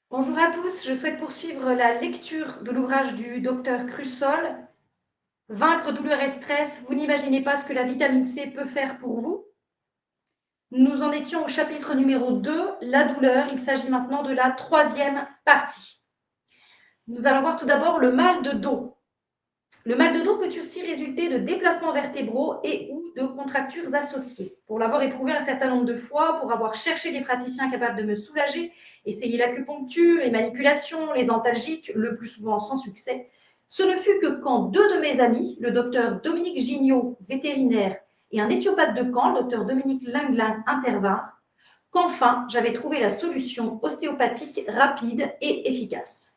Bonjour à tous, je souhaite poursuivre la lecture de l'ouvrage du docteur Crusoll, Vaincre douleur et stress, vous n'imaginez pas ce que la vitamine C peut faire pour vous. Nous en étions au chapitre numéro 2, la douleur. Il s'agit maintenant de la troisième partie. Nous allons voir tout d'abord le mal de dos. Le mal de dos peut aussi résulter de déplacements vertébraux et ou de contractures associées. Pour l'avoir éprouvé un certain nombre de fois, pour avoir cherché des praticiens capables de me soulager, essayé l'acupuncture, les manipulations, les antalgiques, le plus souvent sans succès, ce ne fut que quand deux de mes amis, le docteur Dominique Gignot, vétérinaire, et un éthiopathe de Caen, le docteur Dominique Linglin, intervinrent, qu'enfin j'avais trouvé la solution ostéopathique rapide et efficace.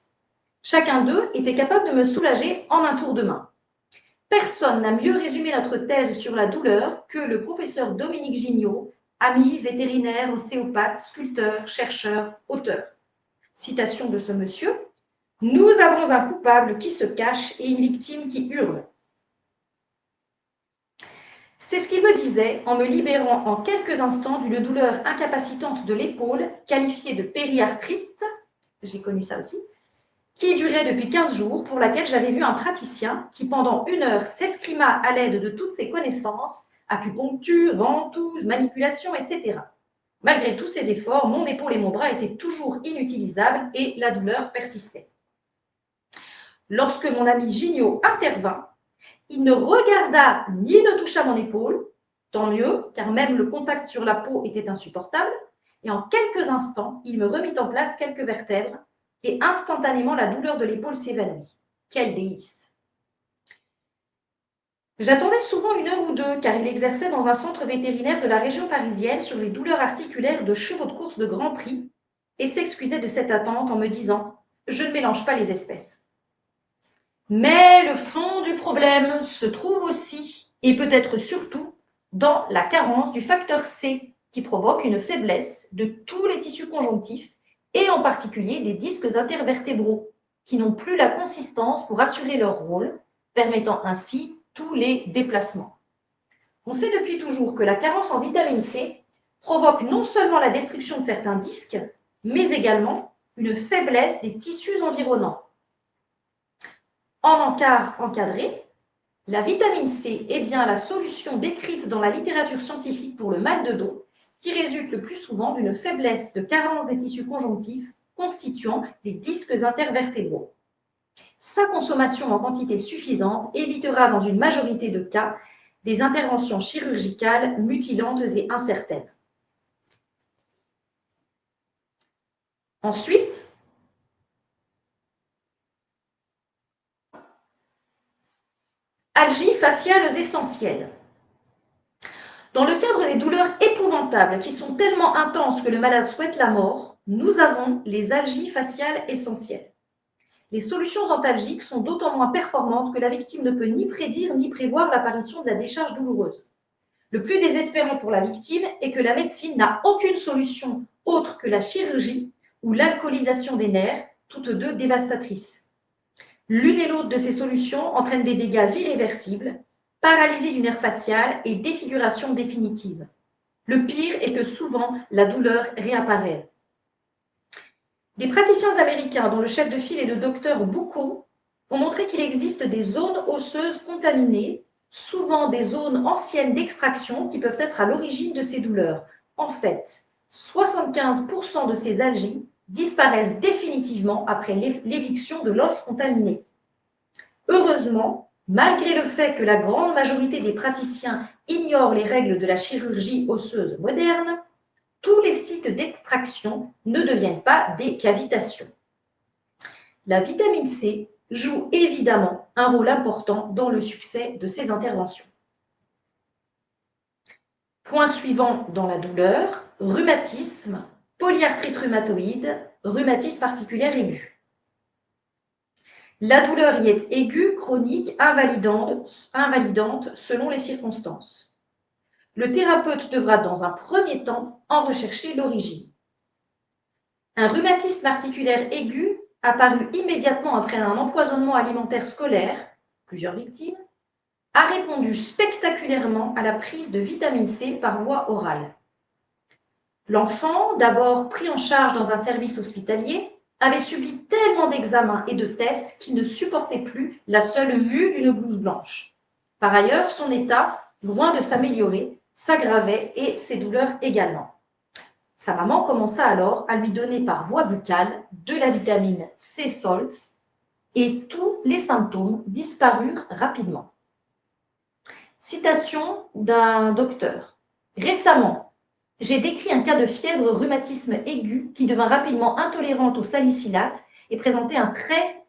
Chacun d'eux était capable de me soulager en un tour de main. Personne n'a mieux résumé notre thèse sur la douleur que le professeur Dominique Gignot, ami, vétérinaire, ostéopathe, sculpteur, chercheur, auteur. Citation de ce monsieur. Nous avons un coupable qui se cache et une victime qui hurle. C'est ce qu'il me disait en me libérant en quelques instants d'une douleur incapacitante de l'épaule, qualifiée de périarthrite, j'ai connu ça aussi, qui durait depuis 15 jours, pour laquelle j'avais vu un praticien qui, pendant 1 heure, s'escrima à l'aide de toutes ses connaissances, acupuncture, ventouse, manipulation, etc. Malgré tous ces efforts, mon épaule et mon bras étaient toujours inutilisables et la douleur persistait. Lorsque mon ami Gignot intervint, il ne regarda ni ne toucha mon épaule, tant mieux, car même le contact sur la peau était insupportable, et en quelques instants, il me remit en place quelques vertèbres, et instantanément la douleur de l'épaule s'évanouit. Quel délice! J'attendais souvent 1 heure ou 2, car il exerçait dans un centre vétérinaire de la région parisienne sur les douleurs articulaires de chevaux de course de Grand Prix, et s'excusait de cette attente en me disant « Je ne mélange pas les espèces ». Mais le fond du problème se trouve aussi, et peut-être surtout, dans la carence du facteur C, qui provoque une faiblesse de tous les tissus conjonctifs, et en particulier des disques intervertébraux, qui n'ont plus la consistance pour assurer leur rôle, permettant ainsi tous les déplacements. On sait depuis toujours que la carence en vitamine C provoque non seulement la destruction de certains disques, mais également une faiblesse des tissus environnants. En encart encadré, la vitamine C est bien la solution décrite dans la littérature scientifique pour le mal de dos, qui résulte le plus souvent d'une faiblesse de carence des tissus conjonctifs constituant les disques intervertébraux. Sa consommation en quantité suffisante évitera dans une majorité de cas des interventions chirurgicales mutilantes et incertaines. Ensuite, algies faciales essentielles. Dans le cadre des douleurs épouvantables qui sont tellement intenses que le malade souhaite la mort, nous avons les algies faciales essentielles. Les solutions antalgiques sont d'autant moins performantes que la victime ne peut ni prédire ni prévoir l'apparition de la décharge douloureuse. Le plus désespérant pour la victime est que la médecine n'a aucune solution autre que la chirurgie ou l'alcoolisation des nerfs, toutes deux dévastatrices. L'une et l'autre de ces solutions entraînent des dégâts irréversibles, paralysie du nerf facial et défiguration définitive. Le pire est que souvent, la douleur réapparaît. Des praticiens américains, dont le chef de file est le docteur Boucault, ont montré qu'il existe des zones osseuses contaminées, souvent des zones anciennes d'extraction qui peuvent être à l'origine de ces douleurs. En fait, 75% de ces algies disparaissent définitivement après l'éviction de l'os contaminé. Heureusement, malgré le fait que la grande majorité des praticiens ignorent les règles de la chirurgie osseuse moderne, tous les sites d'extraction ne deviennent pas des cavitations. La vitamine C joue évidemment un rôle important dans le succès de ces interventions. Point suivant dans la douleur, rhumatisme, polyarthrite rhumatoïde, rhumatisme articulaire aigu. La douleur y est aiguë, chronique, invalidante selon les circonstances. Le thérapeute devra dans un premier temps en rechercher l'origine. Un rhumatisme articulaire aigu apparu immédiatement après un empoisonnement alimentaire scolaire, plusieurs victimes, a répondu spectaculairement à la prise de vitamine C par voie orale. L'enfant, d'abord pris en charge dans un service hospitalier, avait subi tellement d'examens et de tests qu'il ne supportait plus la seule vue d'une blouse blanche. Par ailleurs, son état, loin de s'améliorer, s'aggravait et ses douleurs également. Sa maman commença alors à lui donner par voie buccale de la vitamine C salt et tous les symptômes disparurent rapidement. Citation d'un docteur. Récemment, j'ai décrit un cas de fièvre rhumatisme aigu qui devint rapidement intolérante au salicylate et présentait un très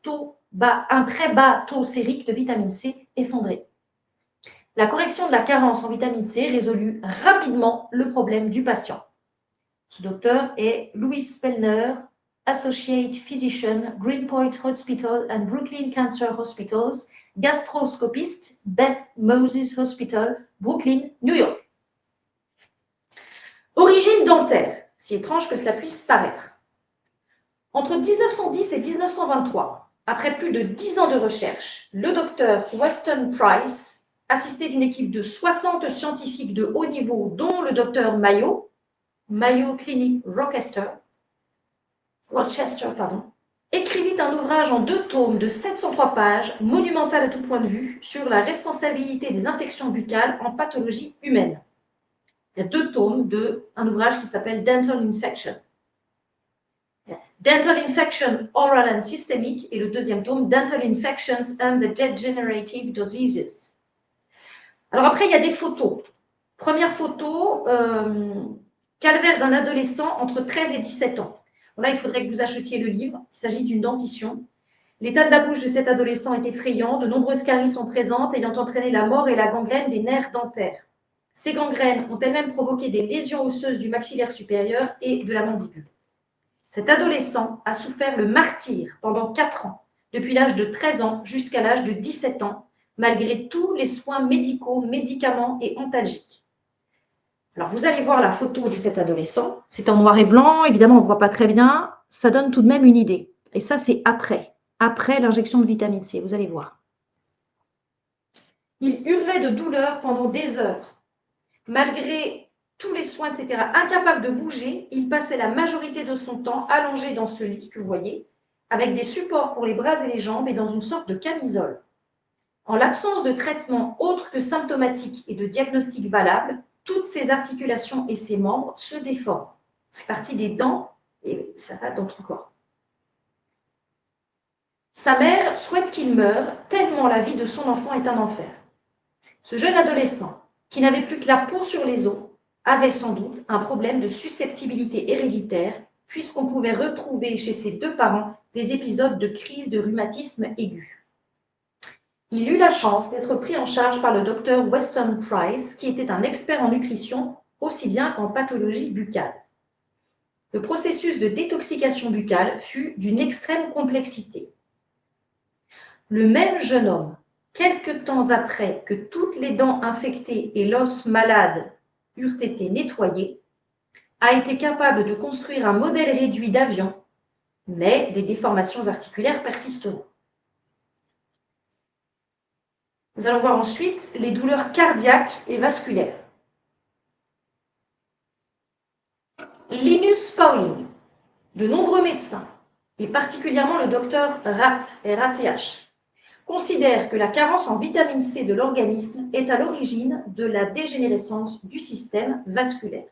bas taux sérique de vitamine C effondré. La correction de la carence en vitamine C résolut rapidement le problème du patient. Ce docteur est Louis Spellner, Associate Physician, Greenpoint Hospital and Brooklyn Cancer Hospitals, gastroscopiste, Beth Moses Hospital, Brooklyn, New York. Origine dentaire, si étrange que cela puisse paraître. Entre 1910 et 1923, après plus de 10 ans de recherche, le docteur Weston Price, assisté d'une équipe de 60 scientifiques de haut niveau, dont le docteur Mayo Clinic Rochester, écrivit un ouvrage en 2 tomes de 703 pages, monumental à tout point de vue, sur la responsabilité des infections buccales en pathologie humaine. Il y a 2 tomes d'un ouvrage qui s'appelle Dental Infection. Dental Infection Oral and Systemic et le 2e tome Dental Infections and the Degenerative Diseases. Alors après, il y a des photos. Première photo, calvaire d'un adolescent entre 13 et 17 ans. Là, il faudrait que vous achetiez le livre. Il s'agit d'une dentition. L'état de la bouche de cet adolescent est effrayant. De nombreuses caries sont présentes, ayant entraîné la mort et la gangrène des nerfs dentaires. Ces gangrènes ont elles-mêmes provoqué des lésions osseuses du maxillaire supérieur et de la mandibule. Cet adolescent a souffert le martyre pendant 4 ans, depuis l'âge de 13 ans jusqu'à l'âge de 17 ans, malgré tous les soins médicaux, médicaments et antalgiques. Alors, vous allez voir la photo de cet adolescent. C'est en noir et blanc. Évidemment, on ne voit pas très bien. Ça donne tout de même une idée. Et ça, c'est après l'injection de vitamine C. Vous allez voir. Il hurlait de douleur pendant des heures. Malgré tous les soins, etc., incapable de bouger, il passait la majorité de son temps allongé dans ce lit que vous voyez, avec des supports pour les bras et les jambes et dans une sorte de camisole. En l'absence de traitement autre que symptomatique et de diagnostic valable, toutes ses articulations et ses membres se déforment. C'est parti des dents et ça va dans tout le corps. Sa mère souhaite qu'il meure, tellement la vie de son enfant est un enfer. Ce jeune adolescent, qui n'avait plus que la peau sur les os, avait sans doute un problème de susceptibilité héréditaire, puisqu'on pouvait retrouver chez ses 2 parents des épisodes de crise de rhumatisme aigu. Il eut la chance d'être pris en charge par le docteur Weston Price, qui était un expert en nutrition, aussi bien qu'en pathologie buccale. Le processus de détoxication buccale fut d'une extrême complexité. Le même jeune homme, quelque temps après que toutes les dents infectées et l'os malade eurent été nettoyés, a été capable de construire un modèle réduit d'avion, mais des déformations articulaires persisteront. Nous allons voir ensuite les douleurs cardiaques et vasculaires. Linus Pauling, de nombreux médecins, et particulièrement le docteur Rath, RATH, considèrent que la carence en vitamine C de l'organisme est à l'origine de la dégénérescence du système vasculaire.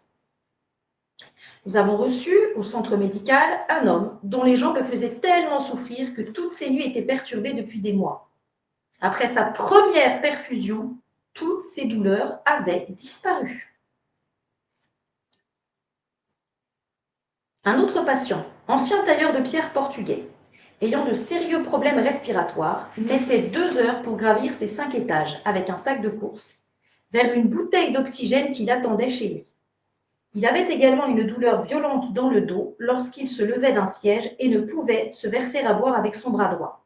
Nous avons reçu au centre médical un homme dont les jambes le faisaient tellement souffrir que toutes ses nuits étaient perturbées depuis des mois. Après sa première perfusion, toutes ses douleurs avaient disparu. Un autre patient, ancien tailleur de pierre portugais, ayant de sérieux problèmes respiratoires, mettait 2 heures pour gravir ses 5 étages avec un sac de course, vers une bouteille d'oxygène qui l'attendait chez lui. Il avait également une douleur violente dans le dos lorsqu'il se levait d'un siège et ne pouvait se verser à boire avec son bras droit.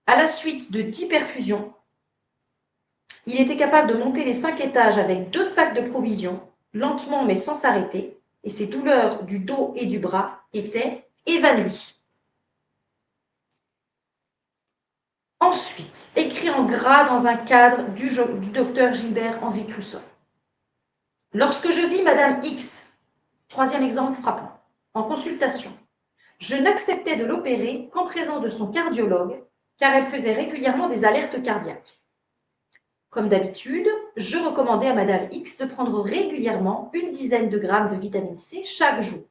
À la suite de 10 perfusions, il était capable de monter les 5 étages avec 2 sacs de provisions, lentement mais sans s'arrêter, et ses douleurs du dos et du bras étaient évanouies. Ensuite, écrit en gras dans un cadre du docteur Gilbert-Henri Clousson. Lorsque je vis Madame X, 3e exemple frappant, en consultation, Je n'acceptais de l'opérer qu'en présence de son cardiologue, car elle faisait régulièrement des alertes cardiaques. Comme d'habitude, je recommandais à Madame X de prendre régulièrement une dizaine de grammes de vitamine C chaque jour.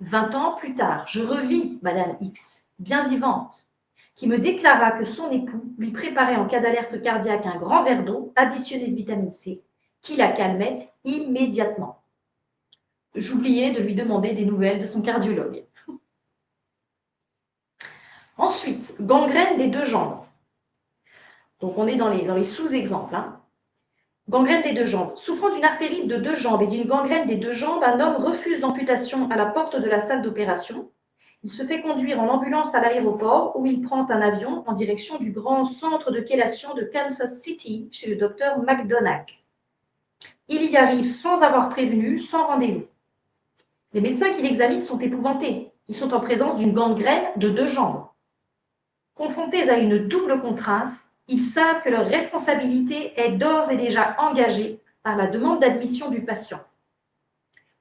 20 ans plus tard, je revis Madame X, bien vivante, qui me déclara que son époux lui préparait en cas d'alerte cardiaque un grand verre d'eau additionné de vitamine C, qui la calmait immédiatement. J'oubliais de lui demander des nouvelles de son cardiologue. Ensuite, gangrène des deux jambes. Donc on est dans les sous-exemples. Gangrène des deux jambes. Souffrant d'une artérite de deux jambes et d'une gangrène des deux jambes, un homme refuse l'amputation à la porte de la salle d'opération. Il se fait conduire en ambulance à l'aéroport où il prend un avion en direction du grand centre de chélation de Kansas City chez le docteur McDonagh. Il y arrive sans avoir prévenu, sans rendez-vous. Les médecins qui l'examinent sont épouvantés. Ils sont en présence d'une gangrène de deux jambes. Confrontés à une double contrainte, ils savent que leur responsabilité est d'ores et déjà engagée par la demande d'admission du patient.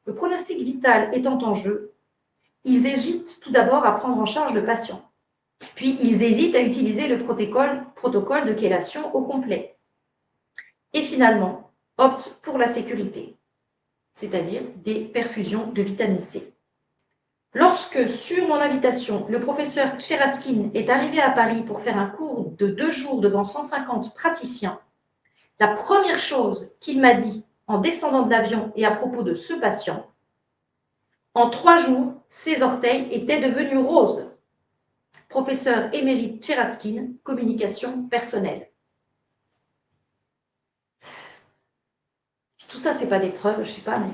Le pronostic vital étant en jeu, ils hésitent tout d'abord à prendre en charge le patient. Puis, ils hésitent à utiliser le protocole de chélation au complet. Et finalement, optent pour la sécurité, c'est-à-dire des perfusions de vitamine C. Lorsque, sur mon invitation, le professeur Tcheraskin est arrivé à Paris pour faire un cours de 2 jours devant 150 praticiens, la première chose qu'il m'a dit en descendant de l'avion et à propos de ce patient, en 3 jours, ses orteils étaient devenus roses. Professeur émérite Tcheraskin, communication personnelle. Si tout ça, ce n'est pas des preuves, je ne sais pas, mais...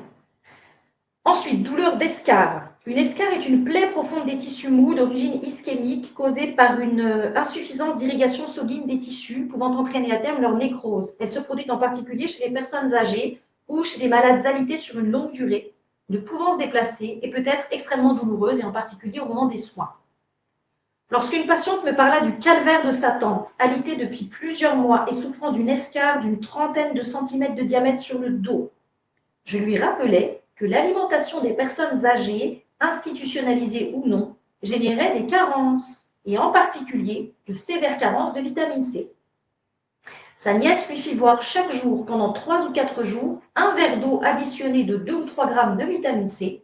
Ensuite, douleur d'escarre. Une escarre est une plaie profonde des tissus mous d'origine ischémique causée par une insuffisance d'irrigation sanguine des tissus pouvant entraîner à terme leur nécrose. Elle se produit en particulier chez les personnes âgées ou chez les malades alités sur une longue durée, ne pouvant se déplacer et peut être extrêmement douloureuse et en particulier au moment des soins. Lorsqu'une patiente me parla du calvaire de sa tante, alitée depuis plusieurs mois et souffrant d'une escarre d'une trentaine de centimètres de diamètre sur le dos, je lui rappelais que l'alimentation des personnes âgées, institutionnalisées ou non, générait des carences, et en particulier de sévères carences de vitamine C. Sa nièce lui fit boire chaque jour, pendant 3 ou 4 jours, un verre d'eau additionné de 2 ou 3 grammes de vitamine C.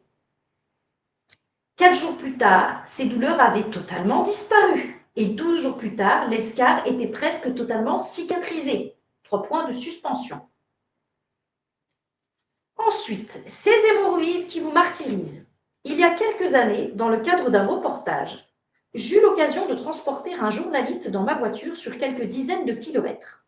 4 jours plus tard, ses douleurs avaient totalement disparu, et 12 jours plus tard, l'escarre était presque totalement cicatrisée. 3 points de suspension. Ensuite, ces hémorroïdes qui vous martyrisent. Il y a quelques années, dans le cadre d'un reportage, j'eus l'occasion de transporter un journaliste dans ma voiture sur quelques dizaines de kilomètres.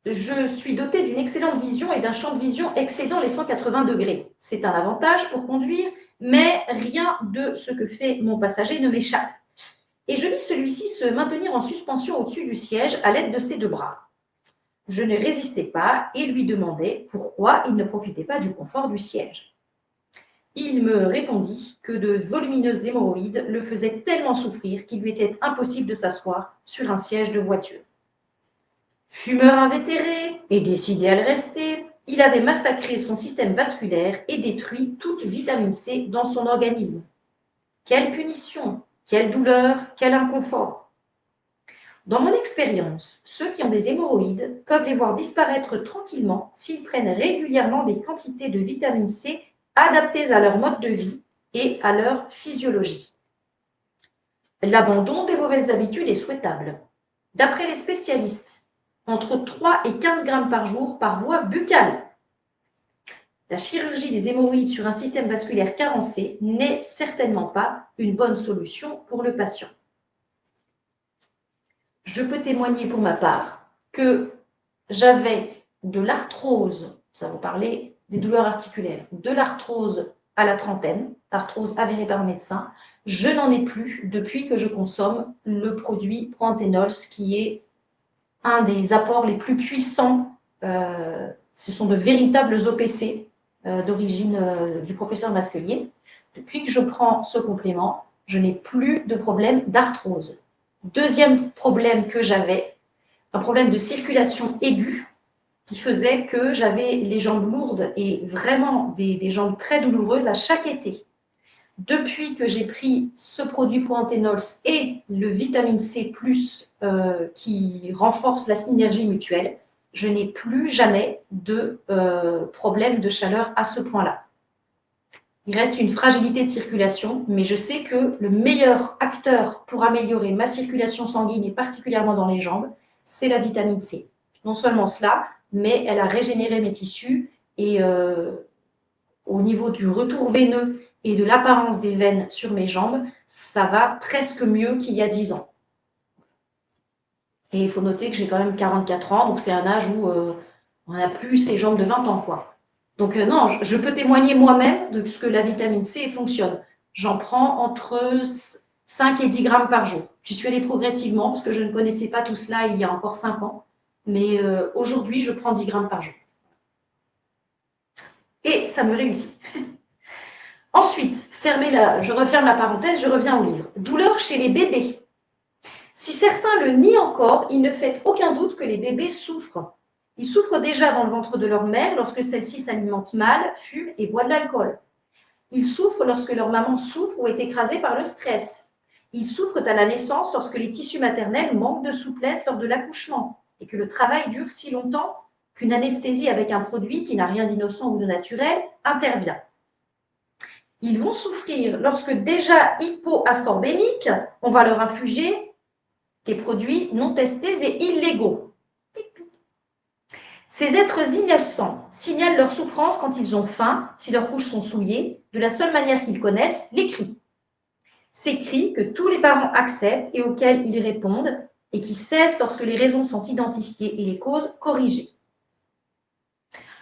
Je suis dotée d'une excellente vision et d'un champ de vision excédant les 180 degrés. C'est un avantage pour conduire, mais rien de ce que fait mon passager ne m'échappe. Et je vis celui-ci se maintenir en suspension au-dessus du siège à l'aide de ses 2 bras. Je ne résistais pas et lui demandai pourquoi il ne profitait pas du confort du siège. Il me répondit que de volumineuses hémorroïdes le faisaient tellement souffrir qu'il lui était impossible de s'asseoir sur un siège de voiture. Fumeur invétéré et décidé à le rester, il avait massacré son système vasculaire et détruit toute vitamine C dans son organisme. Quelle punition, quelle douleur, quel inconfort! Dans mon expérience, ceux qui ont des hémorroïdes peuvent les voir disparaître tranquillement s'ils prennent régulièrement des quantités de vitamine C adaptées à leur mode de vie et à leur physiologie. L'abandon des mauvaises habitudes est souhaitable. D'après les spécialistes, entre 3 et 15 grammes par jour par voie buccale. La chirurgie des hémorroïdes sur un système vasculaire carencé n'est certainement pas une bonne solution pour le patient. Je peux témoigner pour ma part que j'avais de l'arthrose, ça vous parlait des douleurs articulaires, de l'arthrose à la trentaine, arthrose avérée par médecin. Je n'en ai plus depuis que je consomme le produit Proanthenols, qui est un des apports les plus puissants. Ce sont de véritables OPC d'origine du professeur Masquelier. Depuis que je prends ce complément, je n'ai plus de problème d'arthrose. Deuxième problème que j'avais, un problème de circulation aiguë qui faisait que j'avais les jambes lourdes et vraiment des jambes très douloureuses à chaque été. depuis que j'ai pris ce produit Proanthenols et le vitamine C+, qui renforce la synergie mutuelle, je n'ai plus jamais de problème de chaleur à ce point-là. Il reste une fragilité de circulation, mais je sais que le meilleur acteur pour améliorer ma circulation sanguine, et particulièrement dans les jambes, c'est la vitamine C. Non seulement cela, mais elle a régénéré mes tissus et au niveau du retour veineux et de l'apparence des veines sur mes jambes, ça va presque mieux qu'il y a 10 ans. Et il faut noter que j'ai quand même 44 ans, donc c'est un âge où on n'a plus ces jambes de 20 ans, quoi. Donc non, je peux témoigner moi-même de ce que la vitamine C fonctionne. J'en prends entre 5 et 10 grammes par jour. J'y suis allée progressivement parce que je ne connaissais pas tout cela il y a encore 5 ans. Mais aujourd'hui, je prends 10 grammes par jour. Et ça me réussit. Ensuite, je referme la parenthèse, je reviens au livre. Douleur chez les bébés. Si certains le nient encore, il ne fait aucun doute que les bébés souffrent. Ils souffrent déjà dans le ventre de leur mère lorsque celle-ci s'alimente mal, fume et boit de l'alcool. Ils souffrent lorsque leur maman souffre ou est écrasée par le stress. Ils souffrent à la naissance lorsque les tissus maternels manquent de souplesse lors de l'accouchement et que le travail dure si longtemps qu'une anesthésie avec un produit qui n'a rien d'innocent ou de naturel intervient. Ils vont souffrir lorsque déjà hypoascorbémiques, on va leur infliger des produits non testés et illégaux. Ces êtres innocents signalent leur souffrance quand ils ont faim, si leurs couches sont souillées, de la seule manière qu'ils connaissent, les cris. Ces cris que tous les parents acceptent et auxquels ils répondent et qui cessent lorsque les raisons sont identifiées et les causes corrigées.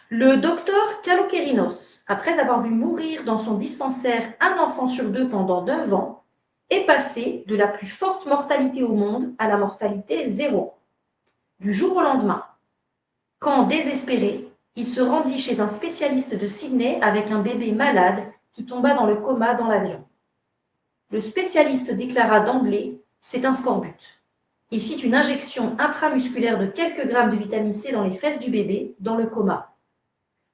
Le docteur Kalokerinos, après avoir vu mourir dans son dispensaire un enfant sur 2 pendant 9 ans, est passé de la plus forte mortalité au monde à la mortalité 0, du jour au lendemain. Quand, désespéré, il se rendit chez un spécialiste de Sydney avec un bébé malade qui tomba dans le coma dans l'avion. Le spécialiste déclara d'emblée « c'est un scorbut » et fit une injection intramusculaire de quelques grammes de vitamine C dans les fesses du bébé, dans le coma.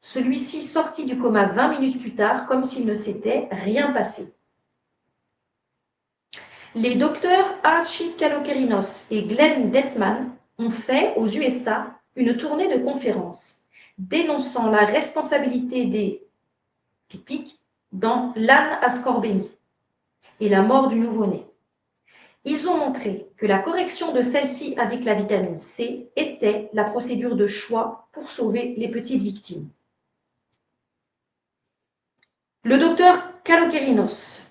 Celui-ci sortit du coma 20 minutes plus tard, comme s'il ne s'était rien passé. Les docteurs Archie Kalokerinos et Glenn Detman ont fait, aux USA, une tournée de conférences dénonçant la responsabilité des pipiques dans l'anoscorbémie et la mort du nouveau-né. Ils ont montré que la correction de celle-ci avec la vitamine C était la procédure de choix pour sauver les petites victimes. Le docteur Kalokerinos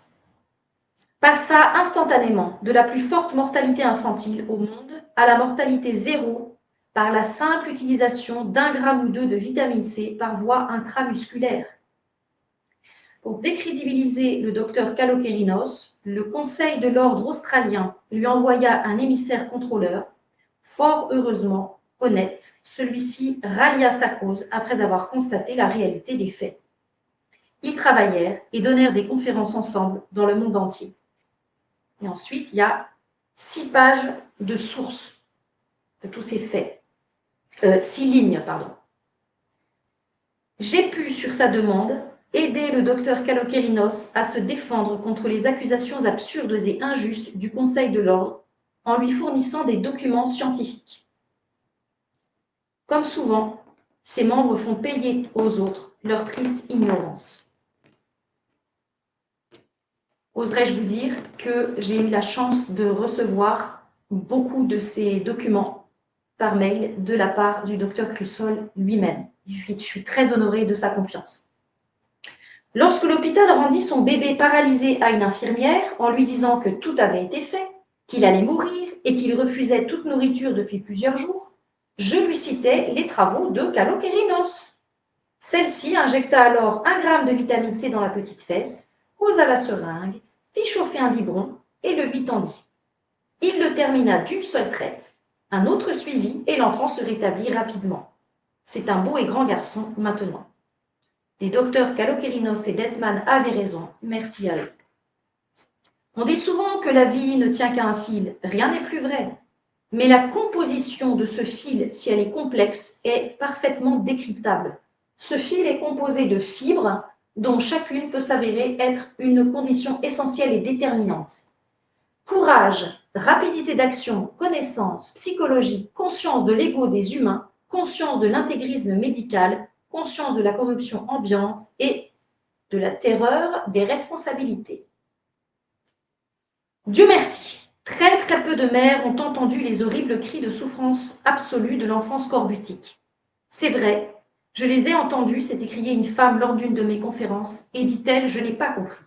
passa instantanément de la plus forte mortalité infantile au monde à la mortalité 0 par la simple utilisation d'1 gramme ou 2 de vitamine C par voie intramusculaire. Pour décrédibiliser le docteur Kalokerinos, le Conseil de l'ordre australien lui envoya un émissaire contrôleur. Fort heureusement, honnête, celui-ci rallia sa cause après avoir constaté la réalité des faits. Ils travaillèrent et donnèrent des conférences ensemble dans le monde entier. Et ensuite, il y a 6 pages de sources de tous ces faits. 6 lignes, pardon. J'ai pu, sur sa demande, aider le docteur Kalokerinos à se défendre contre les accusations absurdes et injustes du Conseil de l'ordre en lui fournissant des documents scientifiques. Comme souvent, ses membres font payer aux autres leur triste ignorance. Oserais-je vous dire que j'ai eu la chance de recevoir beaucoup de ces documents par mail de la part du docteur Crusoll lui-même. Je suis très honorée de sa confiance. Lorsque l'hôpital rendit son bébé paralysé à une infirmière en lui disant que tout avait été fait, qu'il allait mourir et qu'il refusait toute nourriture depuis plusieurs jours, je lui citais les travaux de Kalokerinos. Celle-ci injecta alors 1 gramme de vitamine C dans la petite fesse, posa la seringue, fit chauffer un biberon et le lui tendit. Il le termina d'une seule traite, un autre suivi et l'enfant se rétablit rapidement. C'est un beau et grand garçon maintenant. Les docteurs Kalokerinos et Detman avaient raison, merci à eux. On dit souvent que la vie ne tient qu'à un fil, rien n'est plus vrai. Mais la composition de ce fil, si elle est complexe, est parfaitement décryptable. Ce fil est composé de fibres dont chacune peut s'avérer être une condition essentielle et déterminante. Courage, rapidité d'action, connaissance, psychologie, conscience de l'ego des humains, conscience de l'intégrisme médical, conscience de la corruption ambiante et de la terreur des responsabilités. Dieu merci, très peu de mères ont entendu les horribles cris de souffrance absolue de l'enfant scorbutique. C'est vrai, je les ai entendus, s'est écriée une femme lors d'une de mes conférences, et dit-elle, je n'ai pas compris.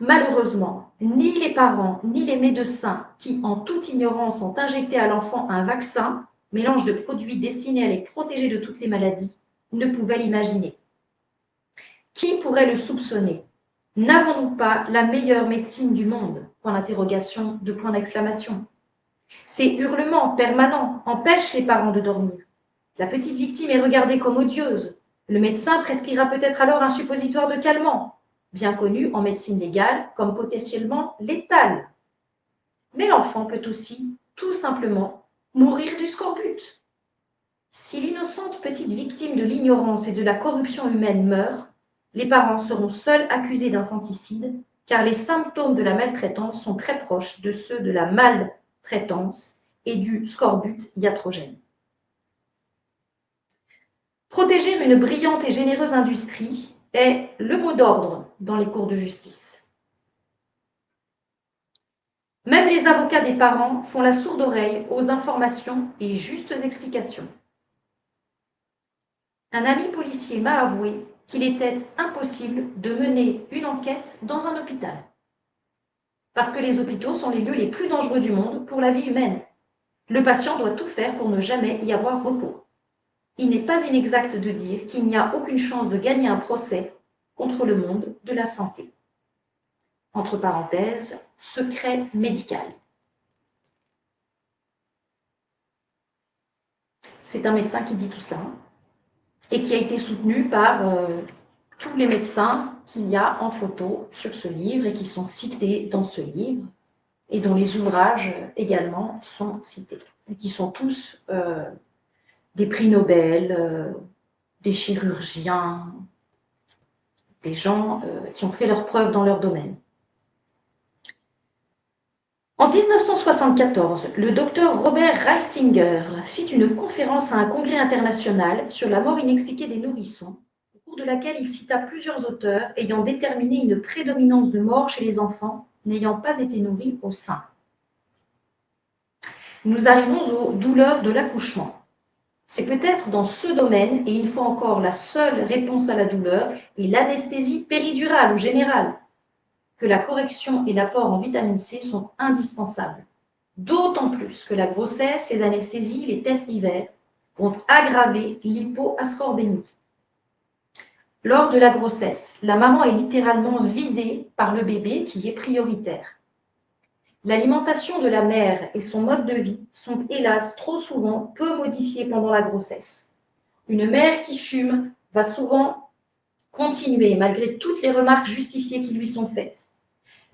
Malheureusement, ni les parents, ni les médecins qui, en toute ignorance, ont injecté à l'enfant un vaccin, mélange de produits destinés à les protéger de toutes les maladies, ne pouvaient l'imaginer. Qui pourrait le soupçonner? N'avons-nous pas la meilleure médecine du monde? Point d'interrogation, de point d'exclamation. Ces hurlements permanents empêchent les parents de dormir. La petite victime est regardée comme odieuse. Le médecin prescrira peut-être alors un suppositoire de calmant, bien connu en médecine légale comme potentiellement létal. Mais l'enfant peut aussi, tout simplement, mourir du scorbut. Si l'innocente petite victime de l'ignorance et de la corruption humaine meurt, les parents seront seuls accusés d'infanticide, car les symptômes de la maltraitance sont très proches de ceux de la maltraitance et du scorbut iatrogène. Protéger une brillante et généreuse industrie est le mot d'ordre dans les cours de justice. Même les avocats des parents font la sourde oreille aux informations et justes explications. Un ami policier m'a avoué qu'il était impossible de mener une enquête dans un hôpital. Parce que les hôpitaux sont les lieux les plus dangereux du monde pour la vie humaine. Le patient doit tout faire pour ne jamais y avoir recours. Il n'est pas inexact de dire qu'il n'y a aucune chance de gagner un procès contre le monde de la santé. Entre parenthèses, secret médical. C'est un médecin qui dit tout cela et qui a été soutenu par tous les médecins qu'il y a en photo sur ce livre et qui sont cités dans ce livre et dont les ouvrages également sont cités, et qui sont tous des prix Nobel, des chirurgiens, des gens qui ont fait leurs preuves dans leur domaine. En 1974, le docteur Robert Reisinger fit une conférence à un congrès international sur la mort inexpliquée des nourrissons, au cours de laquelle il cita plusieurs auteurs ayant déterminé une prédominance de mort chez les enfants n'ayant pas été nourris au sein. Nous arrivons aux douleurs de l'accouchement. C'est peut-être dans ce domaine, et une fois encore, la seule réponse à la douleur est l'anesthésie péridurale ou générale, que la correction et l'apport en vitamine C sont indispensables. D'autant plus que la grossesse, les anesthésies, les tests d'hiver vont aggraver l'hypoascorbémie. Lors de la grossesse, la maman est littéralement vidée par le bébé qui est prioritaire. L'alimentation de la mère et son mode de vie sont hélas trop souvent peu modifiés pendant la grossesse. Une mère qui fume va souvent continuer malgré toutes les remarques justifiées qui lui sont faites.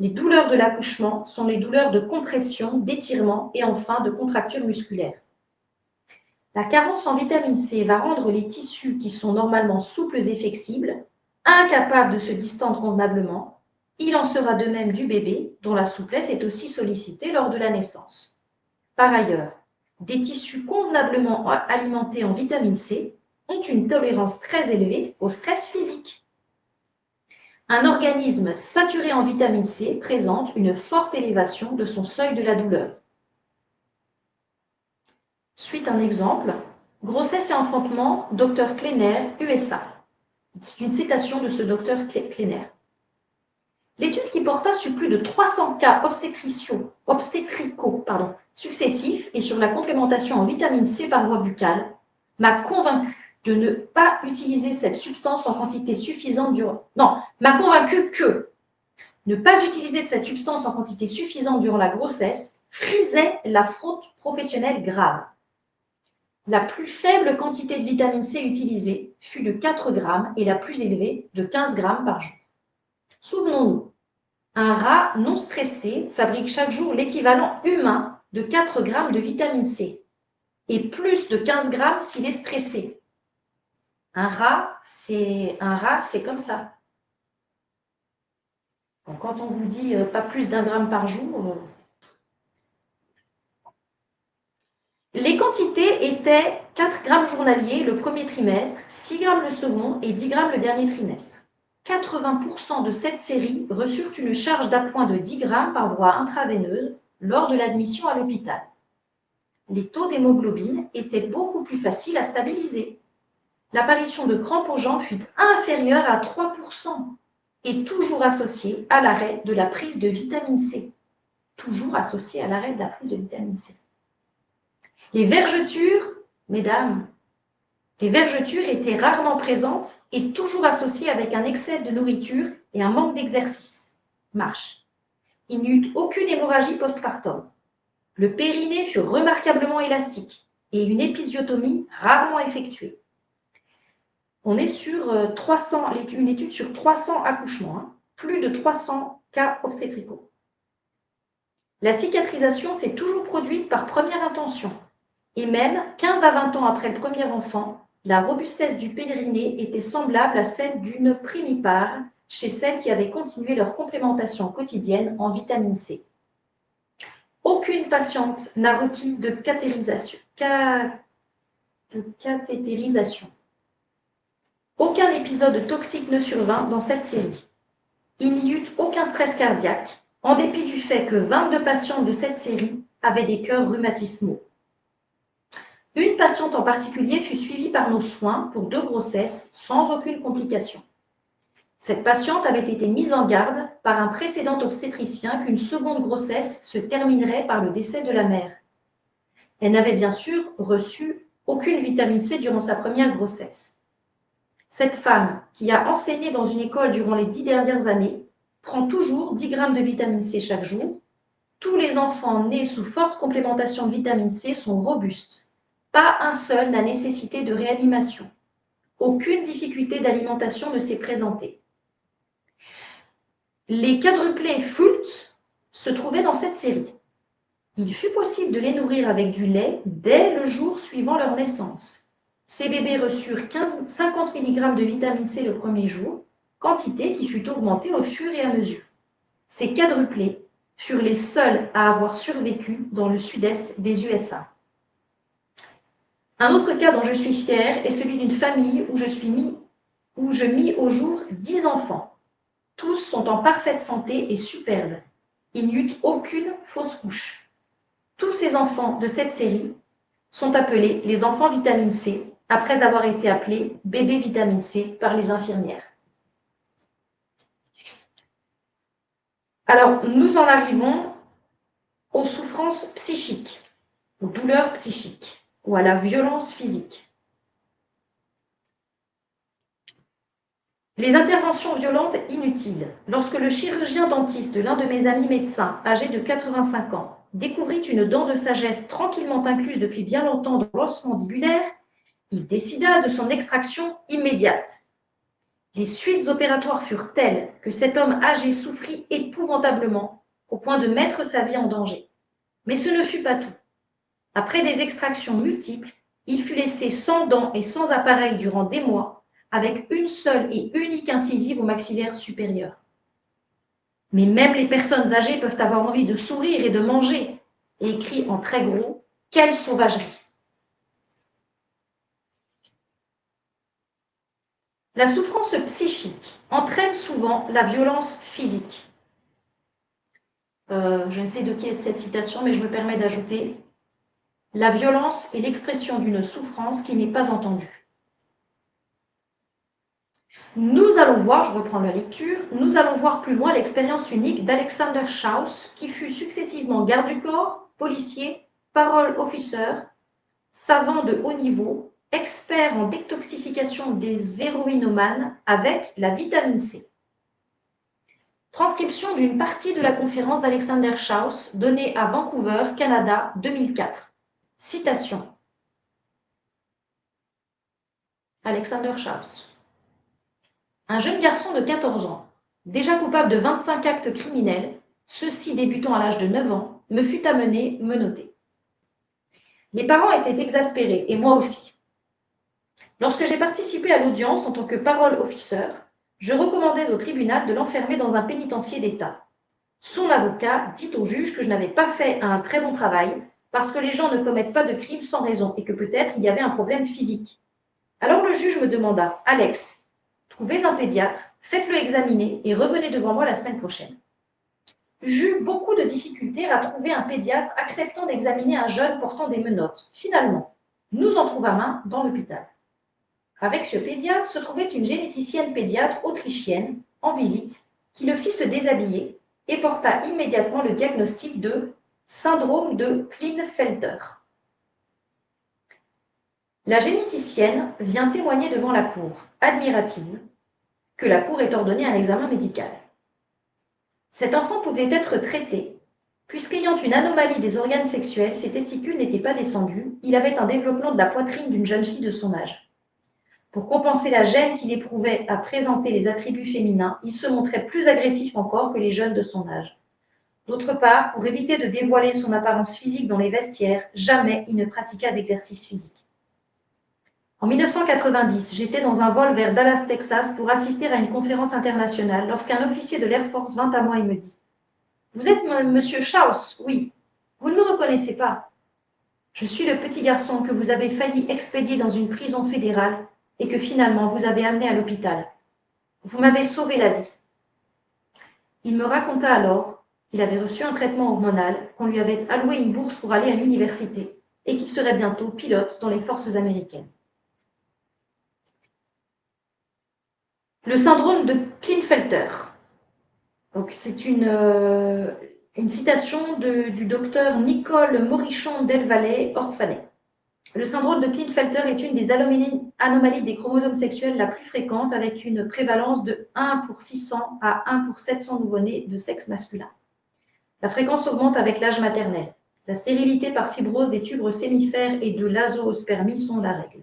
Les douleurs de l'accouchement sont les douleurs de compression, d'étirement et enfin de contracture musculaire. La carence en vitamine C va rendre les tissus qui sont normalement souples et flexibles incapables de se distendre convenablement. Il en sera de même du bébé, dont la souplesse est aussi sollicitée lors de la naissance. Par ailleurs, des tissus convenablement alimentés en vitamine C ont une tolérance très élevée au stress physique. Un organisme saturé en vitamine C présente une forte élévation de son seuil de la douleur. Suite un exemple, grossesse et enfantement, Dr Kleiner, USA. C'est une citation de ce Dr Kleiner. L'étude qui porta sur plus de 300 cas obstétricaux successifs et sur la complémentation en vitamine C par voie buccale m'a convaincu de ne pas utiliser cette substance en quantité suffisante durant... Non, m'a convaincu que ne pas utiliser cette substance en quantité suffisante durant la grossesse frisait la fraude professionnelle grave. La plus faible quantité de vitamine C utilisée fut de 4 grammes et la plus élevée de 15 grammes par jour. Souvenons-nous, un rat non stressé fabrique chaque jour l'équivalent humain de 4 grammes de vitamine C et plus de 15 grammes s'il est stressé. Un rat, c'est comme ça. Donc, quand on vous dit pas plus d'1 gramme par jour, les quantités étaient 4 grammes journaliers le premier trimestre, 6 grammes le second et 10 grammes le dernier trimestre. 80% de cette série reçurent une charge d'appoint de 10 grammes par voie intraveineuse lors de l'admission à l'hôpital. Les taux d'hémoglobine étaient beaucoup plus faciles à stabiliser. L'apparition de crampes aux jambes fut inférieure à 3% et toujours associée à l'arrêt de la prise de vitamine C. Toujours associée à l'arrêt de la prise de vitamine C. Les vergetures, mesdames, les vergetures étaient rarement présentes et toujours associées avec un excès de nourriture et un manque d'exercice. Marche. Il n'y eut aucune hémorragie postpartum. Le périnée fut remarquablement élastique et une épisiotomie rarement effectuée. On est sur une étude sur 300 accouchements, plus de 300 cas obstétricaux. La cicatrisation s'est toujours produite par première intention. Et même 15 à 20 ans après le premier enfant, la robustesse du périnée était semblable à celle d'une primipare chez celles qui avaient continué leur complémentation quotidienne en vitamine C. Aucune patiente n'a requis de cathétérisation. Aucun épisode toxique ne survint dans cette série. Il n'y eut aucun stress cardiaque, en dépit du fait que 22 patientes de cette série avaient des cœurs rhumatismaux. Une patiente en particulier fut suivie par nos soins pour 2 grossesses sans aucune complication. Cette patiente avait été mise en garde par un précédent obstétricien qu'une seconde grossesse se terminerait par le décès de la mère. Elle n'avait bien sûr reçu aucune vitamine C durant sa première grossesse. Cette femme, qui a enseigné dans une école durant les 10 dernières années, prend toujours 10 grammes de vitamine C chaque jour. Tous les enfants nés sous forte complémentation de vitamine C sont robustes. Pas un seul n'a nécessité de réanimation. Aucune difficulté d'alimentation ne s'est présentée. Les quadruplés Fultz se trouvaient dans cette série. Il fut possible de les nourrir avec du lait dès le jour suivant leur naissance. Ces bébés reçurent 50 mg de vitamine C le premier jour, quantité qui fut augmentée au fur et à mesure. Ces quadruplés furent les seuls à avoir survécu dans le sud-est des USA. Un autre cas dont je suis fière est celui d'une famille où je mis au jour 10 enfants. Tous sont en parfaite santé et superbes. Il n'y eut aucune fausse couche. Tous ces enfants de cette série sont appelés les enfants vitamine C, après avoir été appelés bébés vitamine C par les infirmières. Alors, nous en arrivons aux souffrances psychiques, aux douleurs psychiques ou à la violence physique. Les interventions violentes inutiles. Lorsque le chirurgien dentiste de l'un de mes amis médecins, âgé de 85 ans, découvrit une dent de sagesse tranquillement incluse depuis bien longtemps dans l'os mandibulaire, il décida de son extraction immédiate. Les suites opératoires furent telles que cet homme âgé souffrit épouvantablement, au point de mettre sa vie en danger. Mais ce ne fut pas tout. Après des extractions multiples, il fut laissé sans dents et sans appareil durant des mois, avec une seule et unique incisive au maxillaire supérieur. Mais même les personnes âgées peuvent avoir envie de sourire et de manger, et écrit en très gros, quelle sauvagerie! La souffrance psychique entraîne souvent la violence physique. Je ne sais de qui est cette citation, mais je me permets d'ajouter « La violence est l'expression d'une souffrance qui n'est pas entendue ». Nous allons voir, je reprends la lecture, nous allons voir plus loin l'expérience unique d'Alexander Schaus, qui fut successivement garde du corps, policier, parole officer, savant de haut niveau, expert en détoxification des héroïnomanes avec la vitamine C. Transcription d'une partie de la conférence d'Alexander Schaus donnée à Vancouver, Canada, 2004. Citation. Alexander Schaus. Un jeune garçon de 14 ans, déjà coupable de 25 actes criminels, ceux-ci débutant à l'âge de 9 ans, me fut amené menotté. Les parents étaient exaspérés, et moi aussi. Lorsque j'ai participé à l'audience en tant que parole officer, je recommandais au tribunal de l'enfermer dans un pénitencier d'État. Son avocat dit au juge que je n'avais pas fait un très bon travail parce que les gens ne commettent pas de crimes sans raison et que peut-être il y avait un problème physique. Alors le juge me demanda: Alex, trouvez un pédiatre, faites-le examiner et revenez devant moi la semaine prochaine. J'eus beaucoup de difficultés à trouver un pédiatre acceptant d'examiner un jeune portant des menottes. Finalement, nous en trouvâmes un dans l'hôpital. Avec ce pédiatre se trouvait une généticienne pédiatre autrichienne en visite qui le fit se déshabiller et porta immédiatement le diagnostic de syndrome de Klinefelter. La généticienne vient témoigner devant la cour, admirative, que la cour ait ordonné un examen médical. Cet enfant pouvait être traité, puisqu'ayant une anomalie des organes sexuels, ses testicules n'étaient pas descendus, il avait un développement de la poitrine d'une jeune fille de son âge. Pour compenser la gêne qu'il éprouvait à présenter les attributs féminins, il se montrait plus agressif encore que les jeunes de son âge. D'autre part, pour éviter de dévoiler son apparence physique dans les vestiaires, jamais il ne pratiqua d'exercice physique. En 1990, j'étais dans un vol vers Dallas, Texas, pour assister à une conférence internationale lorsqu'un officier de l'Air Force vint à moi et me dit: « Vous êtes monsieur Schaus? Oui. Vous ne me reconnaissez pas. Je suis le petit garçon que vous avez failli expédier dans une prison fédérale et que finalement vous avez amené à l'hôpital. Vous m'avez sauvé la vie. » Il me raconta alors qu'il avait reçu un traitement hormonal, qu'on lui avait alloué une bourse pour aller à l'université et qu'il serait bientôt pilote dans les forces américaines. Le syndrome de Klinefelter. Donc, c'est une citation du docteur Nicole Morichon Del Valle, Orphanet. Le syndrome de Klinefelter est une des anomalies des chromosomes sexuels la plus fréquente, avec une prévalence de 1 pour 600 à 1 pour 700 nouveau-nés de sexe masculin. La fréquence augmente avec l'âge maternel. La stérilité par fibrose des tubes sémifères et de l'azoospermie sont la règle.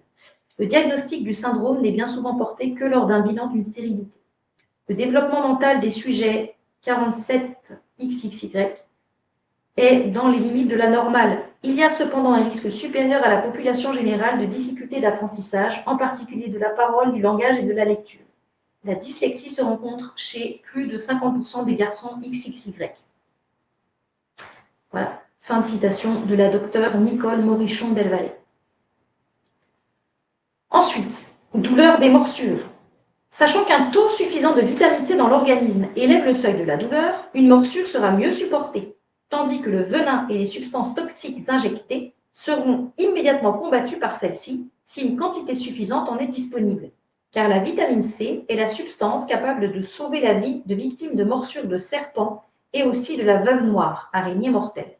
Le diagnostic du syndrome n'est bien souvent porté que lors d'un bilan d'une stérilité. Le développement mental des sujets 47XXY est dans les limites de la normale. Il y a cependant un risque supérieur à la population générale de difficultés d'apprentissage, en particulier de la parole, du langage et de la lecture. La dyslexie se rencontre chez plus de 50% des garçons XXY. Voilà, fin de citation de la docteure Nicole Morichon Del Valle. Ensuite, douleur des morsures. Sachant qu'un taux suffisant de vitamine C dans l'organisme élève le seuil de la douleur, une morsure sera mieux supportée, tandis que le venin et les substances toxiques injectées seront immédiatement combattus par celle-ci si une quantité suffisante en est disponible, car la vitamine C est la substance capable de sauver la vie de victimes de morsures de serpents et aussi de la veuve noire, araignée mortelle.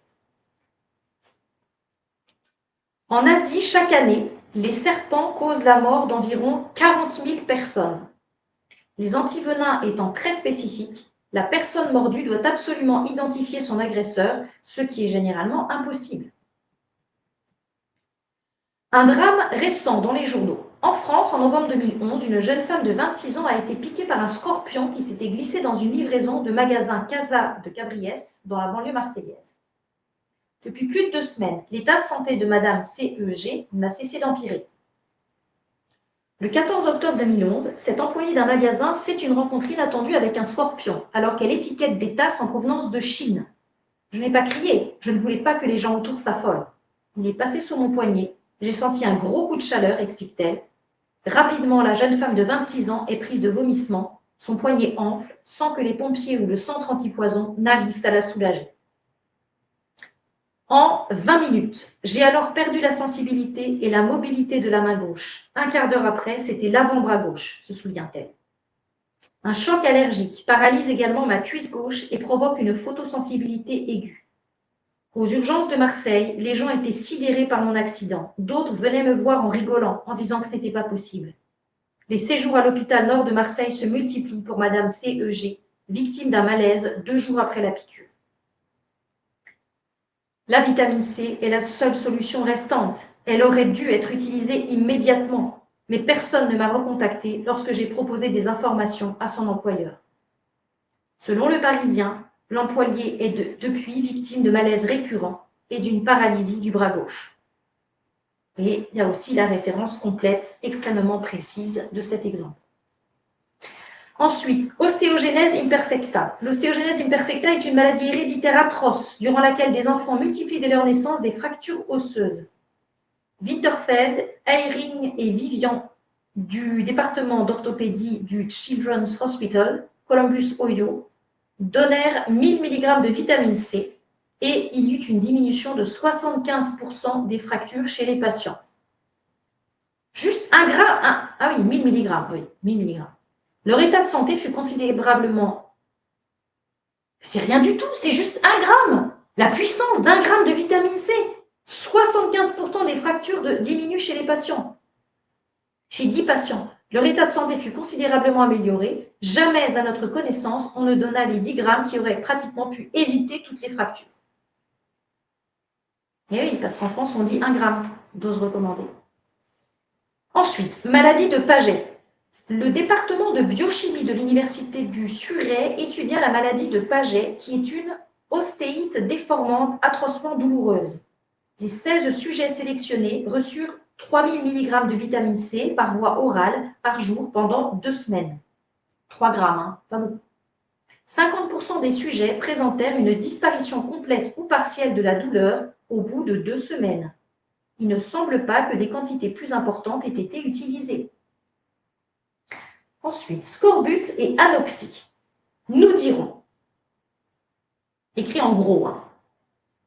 En Asie, chaque année, les serpents causent la mort d'environ 40 000 personnes. Les antivenins étant très spécifiques, la personne mordue doit absolument identifier son agresseur, ce qui est généralement impossible. Un drame récent dans les journaux. En France, en novembre 2011, une jeune femme de 26 ans a été piquée par un scorpion qui s'était glissé dans une livraison de magasin Casa de Cabriès, dans la banlieue marseillaise. Depuis plus de 2 semaines, l'état de santé de Madame C.E.G. n'a cessé d'empirer. Le 14 octobre 2011, cette employée d'un magasin fait une rencontre inattendue avec un scorpion, alors qu'elle étiquette des tasses en provenance de Chine. Je n'ai pas crié, je ne voulais pas que les gens autour s'affolent. Il est passé sous mon poignet, j'ai senti un gros coup de chaleur, explique-t-elle. Rapidement, la jeune femme de 26 ans est prise de vomissements, son poignet enfle, sans que les pompiers ou le centre antipoison n'arrivent à la soulager. En 20 minutes, j'ai alors perdu la sensibilité et la mobilité de la main gauche. Un quart d'heure après, c'était l'avant-bras gauche, se souvient-elle. Un choc allergique paralyse également ma cuisse gauche et provoque une photosensibilité aiguë. Aux urgences de Marseille, les gens étaient sidérés par mon accident. D'autres venaient me voir en rigolant, en disant que ce n'était pas possible. Les séjours à l'hôpital nord de Marseille se multiplient pour Madame C.E.G., victime d'un malaise 2 jours après la piqûre. La vitamine C est la seule solution restante. Elle aurait dû être utilisée immédiatement, mais personne ne m'a recontacté lorsque j'ai proposé des informations à son employeur. Selon le Parisien, l'employé est depuis victime de malaise récurrent et d'une paralysie du bras gauche. Et il y a aussi la référence complète extrêmement précise de cet exemple. Ensuite, ostéogenèse imperfecta. L'ostéogenèse imperfecta est une maladie héréditaire atroce durant laquelle des enfants multiplient dès leur naissance des fractures osseuses. Winterfeld, Eyring et Vivian du département d'orthopédie du Children's Hospital, Columbus, Ohio, donnèrent 1000 mg de vitamine C et il y eut une diminution de 75% des fractures chez les patients. Juste 1 gramme, ah oui, 1000 mg, oui, 1000 mg. Leur état de santé fut considérablement... C'est rien du tout, c'est juste 1 gramme. La puissance d'1 gramme de vitamine C. 75% des fractures diminuent chez les patients. Chez 10 patients, leur état de santé fut considérablement amélioré. Jamais, à notre connaissance, on ne donna les 10 grammes qui auraient pratiquement pu éviter toutes les fractures. Et oui, parce qu'en France, on dit 1 gramme, dose recommandée. Ensuite, maladie de Paget. Le département de biochimie de l'Université du Surrey étudia la maladie de Paget, qui est une ostéite déformante atrocement douloureuse. Les 16 sujets sélectionnés reçurent 3000 mg de vitamine C par voie orale par jour pendant 2 semaines. 3 grammes, hein, pas beaucoup. 50% des sujets présentèrent une disparition complète ou partielle de la douleur au bout de 2 semaines. Il ne semble pas que des quantités plus importantes aient été utilisées. Ensuite, scorbut et anoxie. Nous dirons, écrit en gros, hein,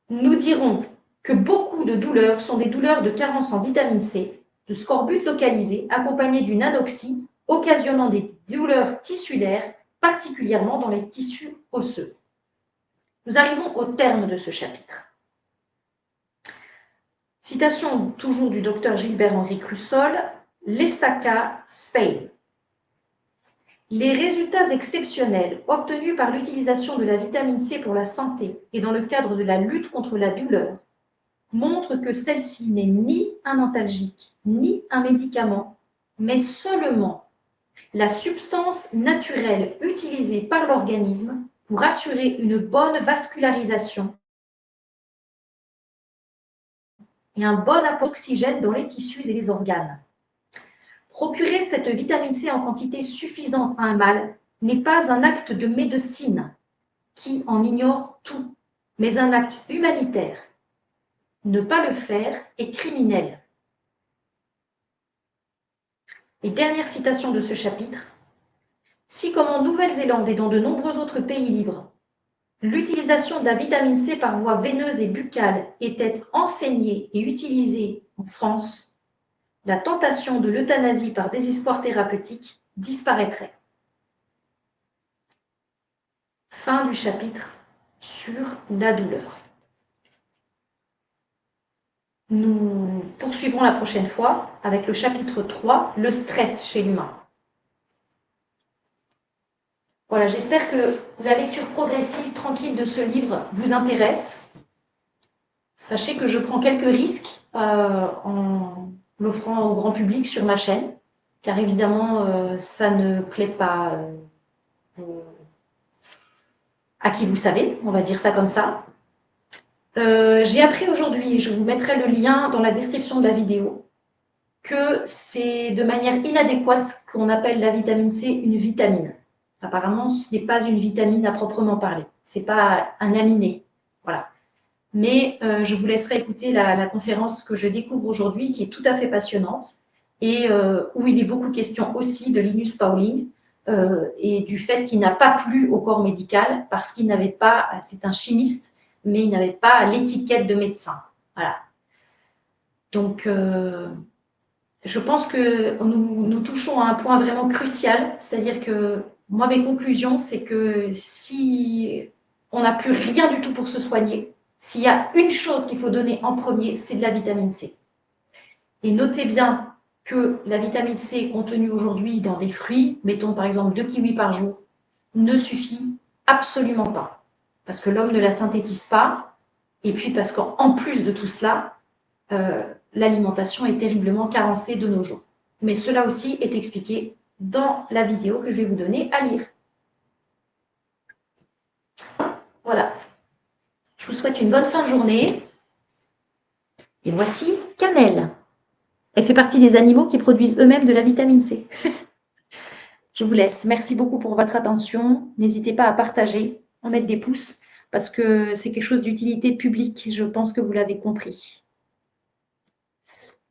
nous dirons que beaucoup de douleurs sont des douleurs de carence en vitamine C, de scorbut localisé accompagné d'une anoxie occasionnant des douleurs tissulaires, particulièrement dans les tissus osseux. Nous arrivons au terme de ce chapitre. Citation toujours du docteur Gilbert-Henri Crussol, l'ESACA, Spain. Les résultats exceptionnels obtenus par l'utilisation de la vitamine C pour la santé et dans le cadre de la lutte contre la douleur montrent que celle-ci n'est ni un antalgique, ni un médicament, mais seulement la substance naturelle utilisée par l'organisme pour assurer une bonne vascularisation et un bon apport d'oxygène dans les tissus et les organes. Procurer cette vitamine C en quantité suffisante à un mâle n'est pas un acte de médecine qui en ignore tout, mais un acte humanitaire. Ne pas le faire est criminel. Et dernière citation de ce chapitre. Si, comme en Nouvelle-Zélande et dans de nombreux autres pays libres, l'utilisation de la vitamine C par voie veineuse et buccale était enseignée et utilisée en France, la tentation de l'euthanasie par désespoir thérapeutique disparaîtrait. Fin du chapitre sur la douleur. Nous poursuivrons la prochaine fois avec le chapitre 3, le stress chez l'humain. Voilà, j'espère que la lecture progressive, tranquille de ce livre vous intéresse. Sachez que je prends quelques risques en l'offrant au grand public sur ma chaîne, car évidemment, ça ne plaît pas à qui vous savez, on va dire ça comme ça. J'ai appris aujourd'hui, et je vous mettrai le lien dans la description de la vidéo, que c'est de manière inadéquate qu'on appelle la vitamine C une vitamine. Apparemment, ce n'est pas une vitamine à proprement parler. Ce n'est pas un aminé. Voilà. Mais je vous laisserai écouter la conférence que je découvre aujourd'hui, qui est tout à fait passionnante, et où il est beaucoup question aussi de Linus Pauling et du fait qu'il n'a pas plu au corps médical parce qu'il n'avait pas, c'est un chimiste, mais il n'avait pas l'étiquette de médecin. Voilà. Donc, je pense que nous touchons à un point vraiment crucial, c'est-à-dire que moi, mes conclusions, c'est que si on n'a plus rien du tout pour se soigner, s'il y a une chose qu'il faut donner en premier, c'est de la vitamine C. Et notez bien que la vitamine C contenue aujourd'hui dans des fruits, mettons par exemple 2 kiwis par jour, ne suffit absolument pas. Parce que l'homme ne la synthétise pas, et puis parce qu'en plus de tout cela, l'alimentation est terriblement carencée de nos jours. Mais cela aussi est expliqué dans la vidéo que je vais vous donner à lire. Voilà. Je vous souhaite une bonne fin de journée. Et voici Cannelle. Elle fait partie des animaux qui produisent eux-mêmes de la vitamine C. Je vous laisse. Merci beaucoup pour votre attention. N'hésitez pas à partager, en mettre des pouces, parce que c'est quelque chose d'utilité publique. Je pense que vous l'avez compris.